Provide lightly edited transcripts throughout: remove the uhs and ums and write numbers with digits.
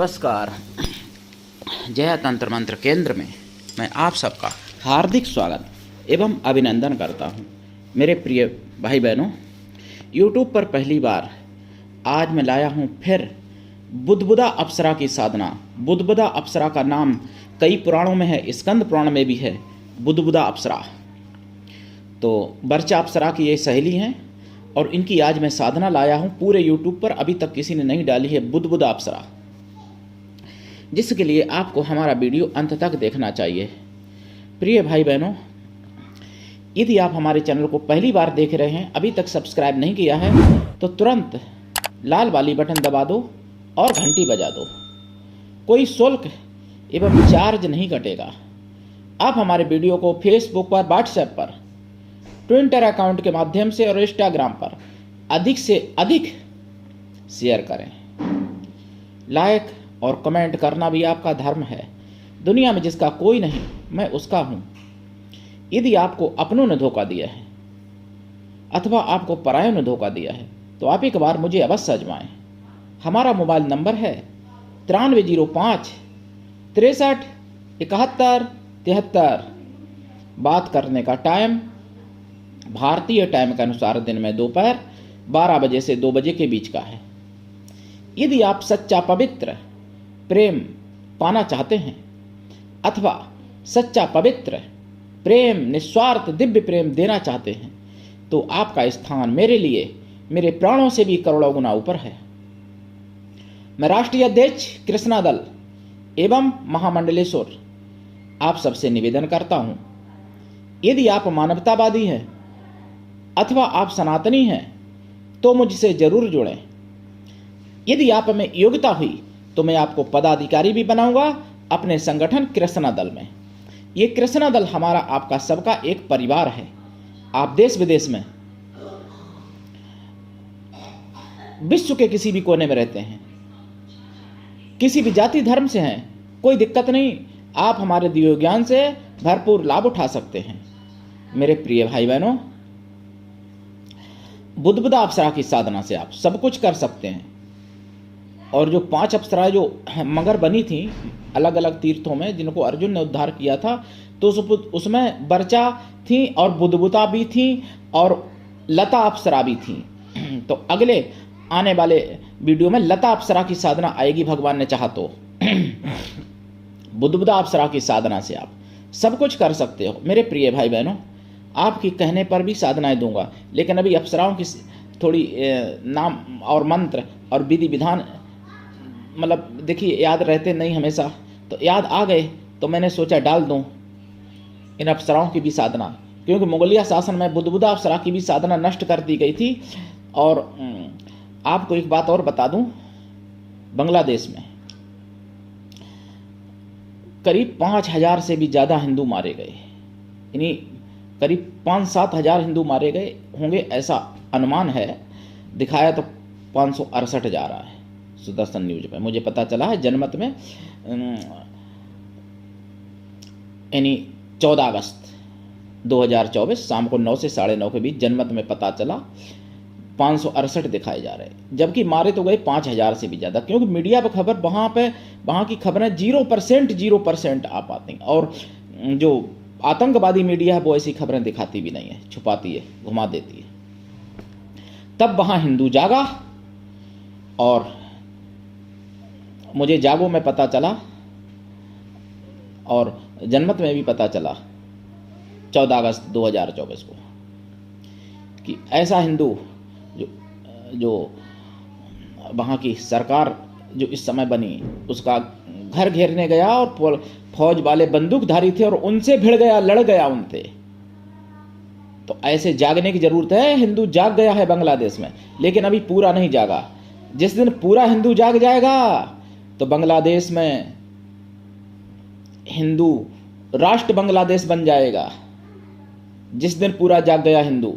नमस्कार। जय तंत्र मंत्र केंद्र में मैं आप सबका हार्दिक स्वागत एवं अभिनंदन करता हूं। मेरे प्रिय भाई बहनों, YouTube पर पहली बार आज मैं लाया हूं फिर बुद्धबुदा अप्सरा की साधना। बुद्धबुदा अप्सरा का नाम कई पुराणों में है, स्कंद पुराण में भी है बुद्धबुदा अप्सरा। तो बर्चा अप्सरा की ये सहेली हैं और इनकी आज मैं साधना लाया हूं। पूरे YouTube पर अभी तक किसी ने नहीं डाली है बुद्धबुदा अप्सरा, जिसके लिए आपको हमारा वीडियो अंत तक देखना चाहिए। प्रिय भाई बहनों, यदि आप हमारे चैनल को पहली बार देख रहे हैं, अभी तक सब्सक्राइब नहीं किया है, तो तुरंत लाल वाली बटन दबा दो और घंटी बजा दो। कोई शुल्क एवं चार्ज नहीं कटेगा। आप हमारे वीडियो को फेसबुक पर, व्हाट्सएप पर, ट्विटर अकाउंट के माध्यम से और इंस्टाग्राम पर अधिक से अधिक शेयर करें। लाइक और कमेंट करना भी आपका धर्म है। दुनिया में जिसका कोई नहीं, मैं उसका हूँ। यदि आपको अपनों ने धोखा दिया है अथवा आपको परायों ने धोखा दिया है, तो आप एक बार मुझे अवश्य आजमाएं। हमारा मोबाइल नंबर है 9305 63 71 73। बात करने का टाइम भारतीय टाइम के अनुसार दिन में दोपहर 12 बजे से 2 बजे के बीच का है। यदि आप सच्चा पवित्र प्रेम पाना चाहते हैं अथवा सच्चा पवित्र प्रेम, निस्वार्थ दिव्य प्रेम देना चाहते हैं, तो आपका स्थान मेरे लिए मेरे प्राणों से भी करोड़ों गुना ऊपर है। मैं राष्ट्रीय अध्यक्ष कृष्णा दल एवं महामंडलेश्वर आप सबसे निवेदन करता हूं, यदि आप मानवतावादी हैं अथवा आप सनातनी हैं, तो मुझसे जरूर जुड़ें। यदि आप में योग्यता हुई तो मैं आपको पदाधिकारी भी बनाऊंगा अपने संगठन कृष्णा दल में। ये कृष्णा दल हमारा आपका सबका एक परिवार है। आप देश विदेश में, विश्व के किसी भी कोने में रहते हैं, किसी भी जाति धर्म से हैं, कोई दिक्कत नहीं। आप हमारे दिव्य ज्ञान से भरपूर लाभ उठा सकते हैं। मेरे प्रिय भाई बहनों, बुद्धबुदा अप्सरा की साधना से आप सब कुछ कर सकते हैं। और जो 5 अप्सराएं जो मगर बनी थी अलग अलग तीर्थों में, जिनको अर्जुन ने उद्धार किया था, तो उसमें बर्चा थी और बुद्धबुदा भी थी और लता अप्सरा भी थी। तो अगले आने वाले वीडियो में लता अप्सरा की साधना आएगी, भगवान ने चाहा तो। बुद्धबुदा अप्सरा की साधना से आप सब कुछ कर सकते हो। मेरे प्रिय भाई बहनों, आपकी कहने पर भी साधनाएं दूंगा, लेकिन अभी अप्सराओं की थोड़ी नाम और मंत्र और विधि विधान मतलब देखिए याद रहते नहीं हमेशा, तो याद आ गए तो मैंने सोचा डाल दूं इन अप्सराओं की भी साधना, क्योंकि मुगलिया शासन में बुद्धबुदा अप्सरा की भी साधना नष्ट कर दी गई थी। और आपको एक बात और बता दूं, बांग्लादेश में करीब 5000 से भी ज़्यादा हिंदू मारे गए, यानी करीब 5-7 हज़ार हिंदू मारे गए होंगे, ऐसा अनुमान है। दिखाया तो 568 जा रहा है सुदर्शन न्यूज पे, मुझे पता चला है जनमत में, यानी 14 अगस्त 2024 शाम को 9 से 9:30 के बीच जनमत में पता चला 568 दिखाए जा रहे हैं, जबकि मारे तो गए 5000 से भी ज़्यादा। क्योंकि मीडिया पर खबर वहाँ की खबरें 0% आ पाती, और जो आतंकवादी मीडिया है वो ऐसी खबरें दिखाती भी नहीं है, छुपाती है, घुमा देती है। तब वहाँ हिंदू जागा और मुझे जागो में पता चला और जनमत में भी पता चला 14 अगस्त 2024 को कि ऐसा हिंदू जो वहाँ की सरकार जो इस समय बनी उसका घर घेरने गया और फौज वाले बंदूकधारी थे और उनसे भिड़ गया, लड़ गया उनसे। तो ऐसे जागने की जरूरत है। हिंदू जाग गया है बांग्लादेश में, लेकिन अभी पूरा नहीं जागा। जिस दिन पूरा हिंदू जाग जाएगा तो बांग्लादेश में हिंदू राष्ट्र बांग्लादेश बन जाएगा। जिस दिन पूरा जाग गया हिंदू,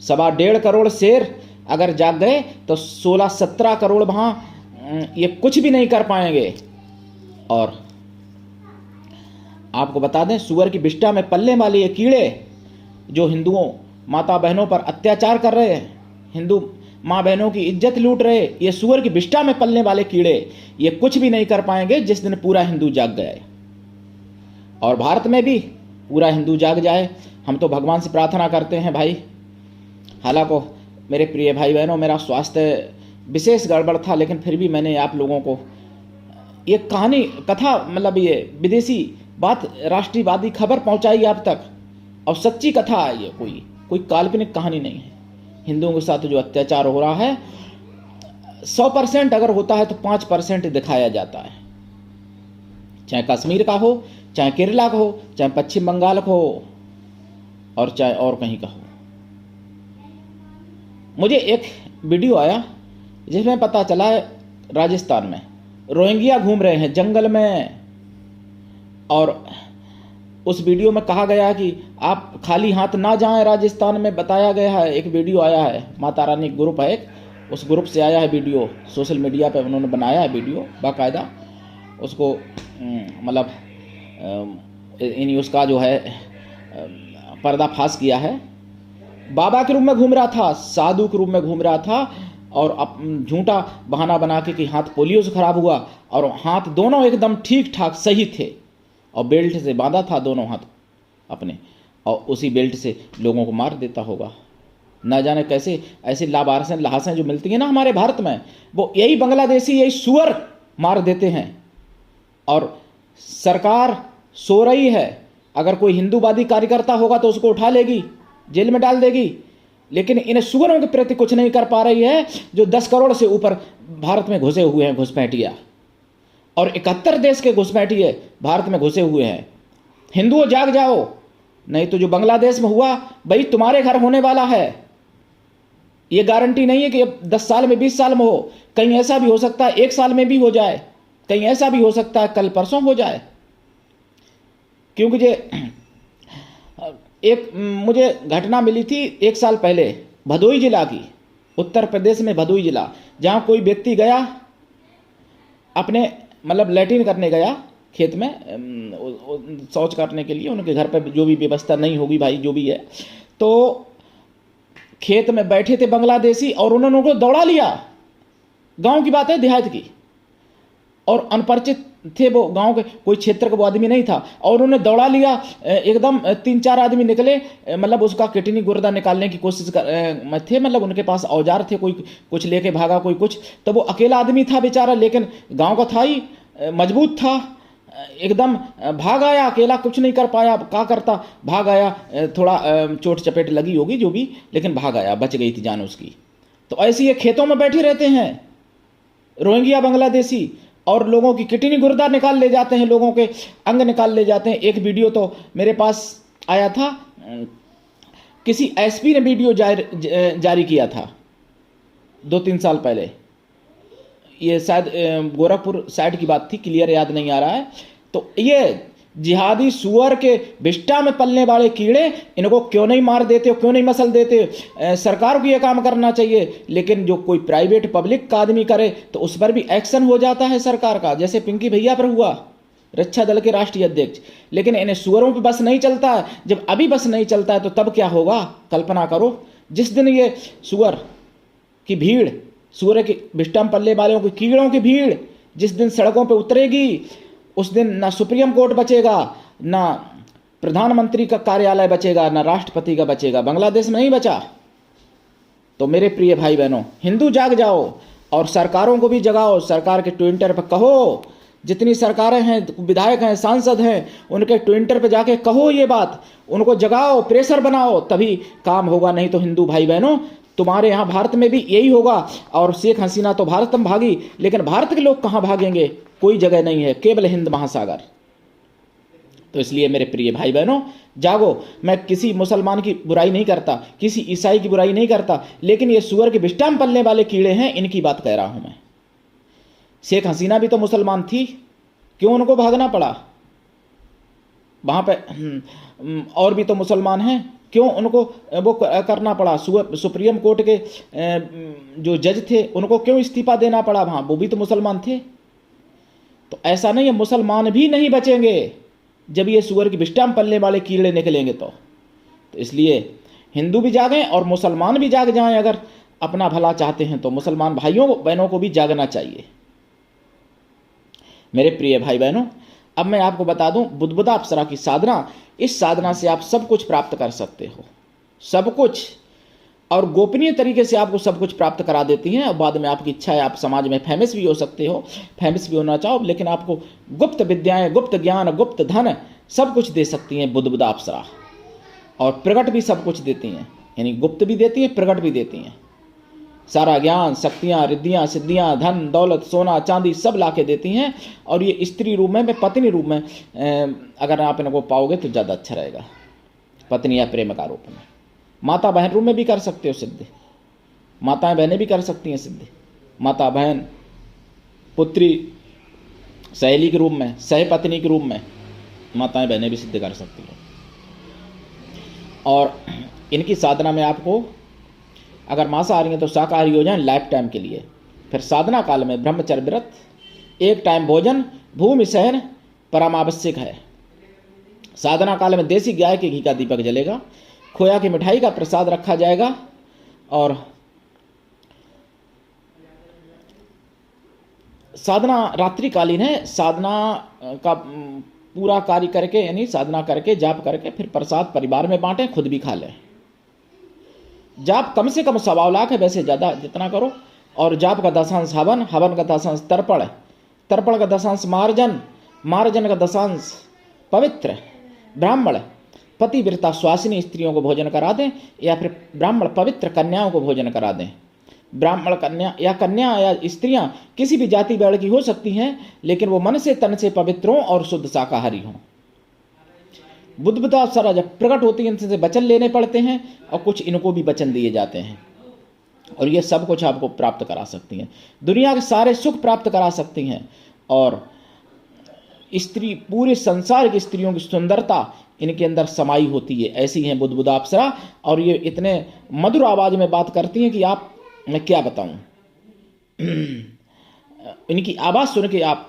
1.25 करोड़ शेर अगर जाग गए तो 16-17 करोड़ वहां ये कुछ भी नहीं कर पाएंगे। और आपको बता दें, सुअर की विष्ठा में पलने वाले ये कीड़े जो हिंदुओं माता बहनों पर अत्याचार कर रहे हैं, हिंदू माँ बहनों की इज्जत लूट रहे ये सुअर की विष्ठा में पलने वाले कीड़े, ये कुछ भी नहीं कर पाएंगे जिस दिन पूरा हिंदू जाग गए। और भारत में भी पूरा हिंदू जाग जाए, हम तो भगवान से प्रार्थना करते हैं भाई। हालांकि मेरे प्रिय भाई बहनों, मेरा स्वास्थ्य विशेष गड़बड़ था, लेकिन फिर भी मैंने आप लोगों को ये कहानी कथा मतलब ये विदेशी बात राष्ट्रीयवादी खबर पहुंचाई आप तक, और सच्ची कथा है ये, कोई काल्पनिक कहानी नहीं है। हिंदुओं के साथ जो अत्याचार हो रहा है 100% अगर होता है तो 5% दिखाया जाता है, चाहे कश्मीर का हो, चाहे केरला का हो, चाहे पश्चिम बंगाल का हो, और चाहे और कहीं का हो। मुझे एक वीडियो आया जिसमें पता चला है राजस्थान में रोहिंग्या घूम रहे हैं जंगल में, और उस वीडियो में कहा गया कि आप खाली हाथ ना जाएं। राजस्थान में बताया गया है, एक वीडियो आया है, माता रानी ग्रुप है एक, उस ग्रुप से आया है वीडियो, सोशल मीडिया पे उन्होंने बनाया है वीडियो बाकायदा, उसको मतलब इन उसका जो है पर्दाफाश किया है। बाबा के रूप में घूम रहा था, साधु के रूप में घूम रहा था, और झूठा बहाना बना के कि हाथ पोलियो से खराब हुआ, और हाथ दोनों एकदम ठीक ठाक सही थे, और बेल्ट से बांधा था दोनों हाथ अपने, और उसी बेल्ट से लोगों को मार देता होगा। ना जाने कैसे ऐसे लाभार्सन लहासें जो मिलती हैं ना हमारे भारत में, वो यही बांग्लादेशी यही सुअर मार देते हैं। और सरकार सो रही है, अगर कोई हिंदूवादी कार्यकर्ता होगा तो उसको उठा लेगी, जेल में डाल देगी, लेकिन इन सुअरों के प्रति कुछ नहीं कर पा रही है जो 10 करोड़ से ऊपर भारत में घुसे हुए हैं घुसपैठिया, और 71 देश के घुसपैठिए भारत में घुसे हुए हैं। हिंदुओं जाग जाओ, नहीं तो जो बांग्लादेश में हुआ भाई तुम्हारे घर होने वाला है। ये गारंटी नहीं है कि 10 साल में 20 साल में हो, कहीं ऐसा भी हो सकता है 1 साल में भी हो जाए, कहीं ऐसा भी हो सकता है कल परसों हो जाए। क्योंकि एक मुझे घटना मिली थी 1 साल पहले भदोई जिला की, उत्तर प्रदेश में भदोई जिला, जहाँ कोई व्यक्ति गया अपने मतलब लैट्रिन करने गया खेत में शौच करने के लिए, उनके घर पर जो भी व्यवस्था नहीं होगी भाई जो भी है, तो खेत में बैठे थे बांग्लादेशी और उन्होंने उनको दौड़ा लिया। गांव की बात है, देहात की, और अनपरिचित थे वो, गांव के कोई क्षेत्र का वो आदमी नहीं था, और उन्होंने दौड़ा लिया। एकदम 3-4 आदमी निकले, मतलब उसका किडनी गुर्दा निकालने की कोशिश कर थे, मतलब उनके पास औजार थे, कोई कुछ लेके भागा, कोई कुछ, तो वो अकेला आदमी था बेचारा, लेकिन गांव का था ही, मजबूत था, एकदम भाग आया, अकेला कुछ नहीं कर पाया, क्या करता, भाग आया, थोड़ा चोट चपेट लगी होगी जो भी, लेकिन भाग आया, बच गई थी जान उसकी। तो ऐसे ये खेतों में बैठे रहते हैं रोहिंग्या बांग्लादेशी, और लोगों की किडनी गुर्दा निकाल ले जाते हैं, लोगों के अंग निकाल ले जाते हैं। एक वीडियो तो मेरे पास आया था, किसी एसपी ने वीडियो जारी किया था 2-3 साल पहले, ये शायद गोरखपुर साइड की बात थी, क्लियर याद नहीं आ रहा है। तो ये जिहादी सुअर के विष्ठा में पलने वाले कीड़े, इनको क्यों नहीं मार देते, क्यों नहीं मसल देते? सरकार को ये काम करना चाहिए, लेकिन जो कोई प्राइवेट पब्लिक का आदमी करे तो उस पर भी एक्शन हो जाता है सरकार का, जैसे पिंकी भैया पर हुआ, रक्षा दल के राष्ट्रीय अध्यक्ष। लेकिन इन्हें सुअरों पर बस नहीं चलता है। जब अभी बस नहीं चलता है तो तब क्या होगा? कल्पना करो, जिस दिन ये सुअर की भीड़, सुअर की विष्ठा में पलने वालों की कीड़ों की भीड़ जिस दिन सड़कों पर उतरेगी, उस दिन ना सुप्रीम कोर्ट बचेगा, ना प्रधानमंत्री का कार्यालय बचेगा, ना राष्ट्रपति का बचेगा। बांग्लादेश में नहीं बचा। तो मेरे प्रिय भाई बहनों, हिंदू जाग जाओ और सरकारों को भी जगाओ। सरकार के ट्विटर पर कहो, जितनी सरकारें हैं, विधायक हैं, सांसद हैं, उनके ट्विटर पर जाके कहो ये बात, उनको जगाओ, प्रेशर बनाओ, तभी काम होगा। नहीं तो हिंदू भाई बहनों, तुम्हारे यहाँ भारत में भी यही होगा। और शेख हसीना तो भारत में भागी, लेकिन भारत के लोग कहाँ भागेंगे? कोई जगह नहीं है, केवल हिंद महासागर। तो इसलिए मेरे प्रिय भाई बहनों, जागो। मैं किसी मुसलमान की बुराई नहीं करता, किसी ईसाई की बुराई नहीं करता, लेकिन ये सुअर के विष्ठा में पलने वाले कीड़े हैं, इनकी बात कह रहा हूं मैं। शेख हसीना भी तो मुसलमान थी, क्यों उनको भागना पड़ा? वहां पे और भी तो मुसलमान हैं, क्यों उनको वो करना पड़ा? सुप्रीम कोर्ट के जो जज थे, उनको क्यों इस्तीफा देना पड़ा? वहां वो भी तो मुसलमान थे। तो ऐसा नहीं है, मुसलमान भी नहीं बचेंगे जब ये सुअर की विष्ठा में पलने वाले कीड़े निकलेंगे। तो इसलिए हिंदू भी जागें और मुसलमान भी जाग जाएं। अगर अपना भला चाहते हैं तो मुसलमान भाइयों बहनों को भी जागना चाहिए। मेरे प्रिय भाई बहनों, अब मैं आपको बता दूं, बुद्बुदा अप्सरा की साधना, इस साधना से आप सब कुछ प्राप्त कर सकते हो, सब कुछ, और गोपनीय तरीके से आपको सब कुछ प्राप्त करा देती हैं। और बाद में आपकी इच्छा है आप समाज में फेमस भी हो सकते हो, फेमस भी होना चाहो, लेकिन आपको गुप्त विद्याएं, गुप्त ज्ञान, गुप्त धन सब कुछ दे सकती हैं बुद्बुदा अप्सरा। और प्रकट भी सब कुछ देती हैं, यानी गुप्त भी देती हैं, प्रकट भी देती हैं। सारा ज्ञान, शक्तियाँ, रिद्धियाँ, सिद्धियाँ, धन दौलत, सोना चांदी सब ला के देती हैं। और ये स्त्री रूप में, पत्नी रूप में अगर आप इनको पाओगे तो ज़्यादा अच्छा रहेगा, पत्नी या प्रेम का रूप में। माता बहन रूप में भी कर सकते हो सिद्ध, माताएं बहनें भी कर सकती हैं सिद्ध, माता बहन, पुत्री, सहेली के रूप में, सहपत्नी के रूप में माताएं बहनें भी सिद्ध कर सकती हैं। और इनकी साधना में आपको अगर मांसाहारी हैं तो शाकाहारी हो जाएं लाइफ टाइम के लिए। फिर साधना काल में ब्रह्मचर्य व्रत, एक टाइम भोजन, भूमि शयन परम आवश्यक है। साधना काल में देसी गाय के घी का दीपक जलेगा, खोया की मिठाई का प्रसाद रखा जाएगा। और साधना रात्रिकालीन है, साधना का पूरा कार्य करके, यानी साधना करके, जाप करके, फिर प्रसाद परिवार में बांटें, खुद भी खा लें। जाप कम से कम 1.25 लाख है, वैसे ज़्यादा जितना करो। और जाप का दशांश हवन, हवन का दशांश तर्पण, तर्पण का दशांश मार्जन, मार्जन का दशांश पवित्र ब्राह्मण, पतिव्रता स्वासिनी स्त्रियों को भोजन करा दें, या फिर ब्राह्मण पवित्र कन्याओं को भोजन करा दें। ब्राह्मण कन्या या स्त्रियां किसी भी जाति वर्ण की हो सकती हैं, लेकिन वो मन से तन से पवित्र हों और शुद्ध शाकाहारी हों। बुद्बुदा अप्सरा जब प्रकट होती है, इनसे वचन लेने पड़ते हैं, और कुछ इनको भी वचन दिए जाते हैं। और ये सब कुछ आपको प्राप्त करा सकती हैं, दुनिया के सारे सुख प्राप्त करा सकती हैं। और स्त्री, पूरे संसार की स्त्रियों की सुंदरता इनके अंदर समाई होती है, ऐसी हैं बुद्बुदा अप्सरा। और ये इतने मधुर आवाज में बात करती हैं कि आप, मैं क्या बताऊं, इनकी आवाज सुन के आप,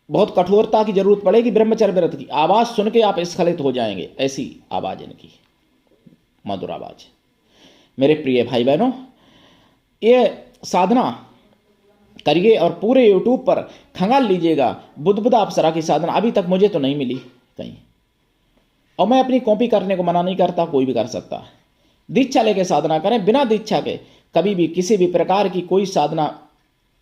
बहुत कठोरता की जरूरत पड़ेगी ब्रह्मचर्य व्रत की, आवाज सुन के आप स्खलित हो जाएंगे, ऐसी आवाज इनकी, मधुर आवाज। मेरे प्रिय भाई बहनों, ये साधना करिए और पूरे यूट्यूब पर खंगाल लीजिएगा बुद्बुदा अप्सरा की साधना। अभी तक मुझे तो नहीं मिली कहीं, और मैं अपनी कॉपी करने को मना नहीं करता, कोई भी कर सकता। दीक्षा लेके साधना करें, बिना दीक्षा के कभी भी किसी भी प्रकार की कोई साधना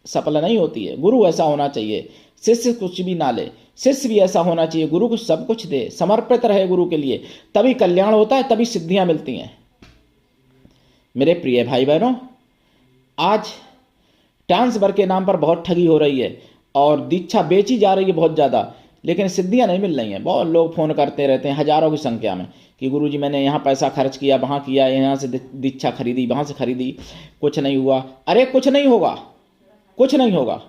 सफल नहीं होती है। गुरु ऐसा होना चाहिए, शिष्य कुछ भी ना ले, शिष्य भी ऐसा होना चाहिए, गुरु को सब कुछ दे, समर्पित रहे गुरु के लिए, तभी कल्याण होता है, तभी सिद्धियां मिलती हैं। मेरे प्रिय भाई बहनों, आज ट्रांसफर के नाम पर बहुत ठगी हो रही है, और दीक्षा बेची जा रही है बहुत ज़्यादा, लेकिन सिद्धियां नहीं मिल रही हैं। बहुत लोग फ़ोन करते रहते हैं हजारों की संख्या में कि गुरुजी मैंने यहाँ पैसा खर्च किया, वहाँ किया, यहाँ से दीक्षा खरीदी, वहाँ से खरीदी, कुछ नहीं हुआ। अरे कुछ नहीं होगा, कुछ नहीं होगा,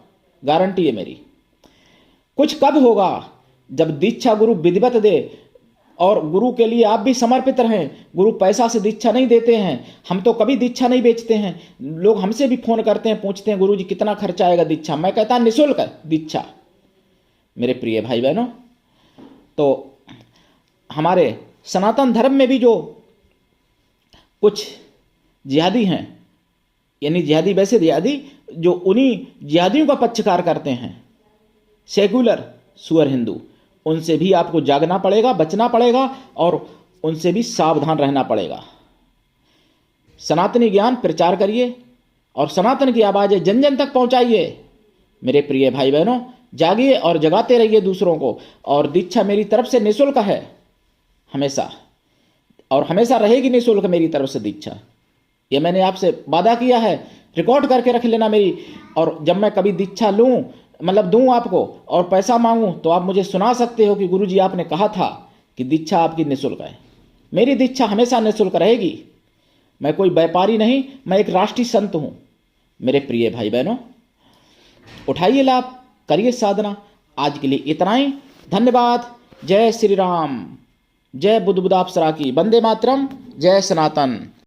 गारंटी है मेरी। कुछ कब होगा? जब दीक्षा गुरु विधिवत दे और गुरु के लिए आप भी समर्पित रहें। गुरु पैसा से दीक्षा नहीं देते हैं, हम तो कभी दीक्षा नहीं बेचते हैं। लोग हमसे भी फ़ोन करते हैं, पूछते हैं गुरुजी कितना खर्चा आएगा दीक्षा, मैं कहता निःशुल्क दीक्षा। मेरे प्रिय भाई बहनों, तो हमारे सनातन धर्म में भी जो कुछ जिहादी हैं, यानी जिहादी वैसे जिहादी जो उन्हीं जिहादियों का पक्षकार करते हैं, सेकुलर सुअर हिंदू, उनसे भी आपको जागना पड़ेगा, बचना पड़ेगा, और उनसे भी सावधान रहना पड़ेगा। सनातनी ज्ञान प्रचार करिए और सनातन की आवाज़ें जन जन तक पहुंचाइए। मेरे प्रिय भाई बहनों, जागिए और जगाते रहिए दूसरों को। और दीक्षा मेरी तरफ से निःशुल्क है हमेशा, और हमेशा रहेगी निःशुल्क मेरी तरफ से दीक्षा। ये मैंने आपसे वादा किया है, रिकॉर्ड करके रख लेना मेरी। और जब मैं कभी दीक्षा लूँ, मतलब दूँ आपको और पैसा मांगूँ, तो आप मुझे सुना सकते हो कि गुरुजी आपने कहा था कि दीक्षा आपकी निःशुल्क है। मेरी दीक्षा हमेशा निःशुल्क रहेगी। मैं कोई व्यापारी नहीं, मैं एक राष्ट्रीय संत हूँ। मेरे प्रिय भाई बहनों, उठाइए लाभ, करिए साधना। आज के लिए इतना ही, धन्यवाद। जय श्री राम, जय बुद्बुदा अप्सरा की, वंदे मातरम, जय सनातन।